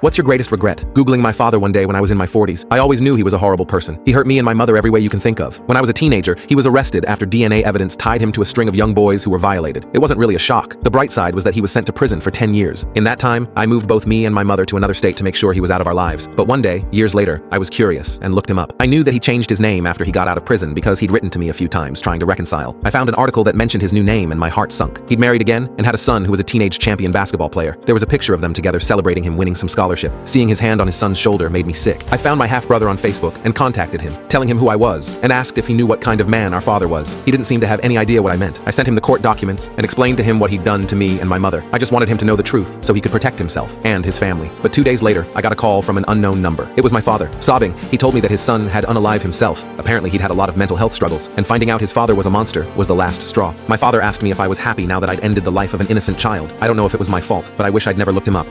What's your greatest regret? Googling my father one day when I was in my 40s. I always knew he was a horrible person. He hurt me and my mother every way you can think of. When I was a teenager, he was arrested after DNA evidence tied him to a string of young boys who were violated. It wasn't really a shock. The bright side was that he was sent to prison for 10 years. In that time, I moved both me and my mother to another state to make sure he was out of our lives. But one day, years later, I was curious and looked him up. I knew that he changed his name after he got out of prison because he'd written to me a few times trying to reconcile. I found an article that mentioned his new name and my heart sunk. He'd married again and had a son who was a teenage champion basketball player. There was a picture of them together celebrating him winning some scholarship. Seeing his hand on his son's shoulder made me sick. I found my half-brother on Facebook and contacted him, telling him who I was, and asked if he knew what kind of man our father was. He didn't seem to have any idea what I meant. I sent him the court documents and explained to him what he'd done to me and my mother. I just wanted him to know the truth so he could protect himself and his family. But 2 days later, I got a call from an unknown number. It was my father. Sobbing, he told me that his son had unalived himself. Apparently, he'd had a lot of mental health struggles, and finding out his father was a monster was the last straw. My father asked me if I was happy now that I'd ended the life of an innocent child. I don't know if it was my fault, but I wish I'd never looked him up.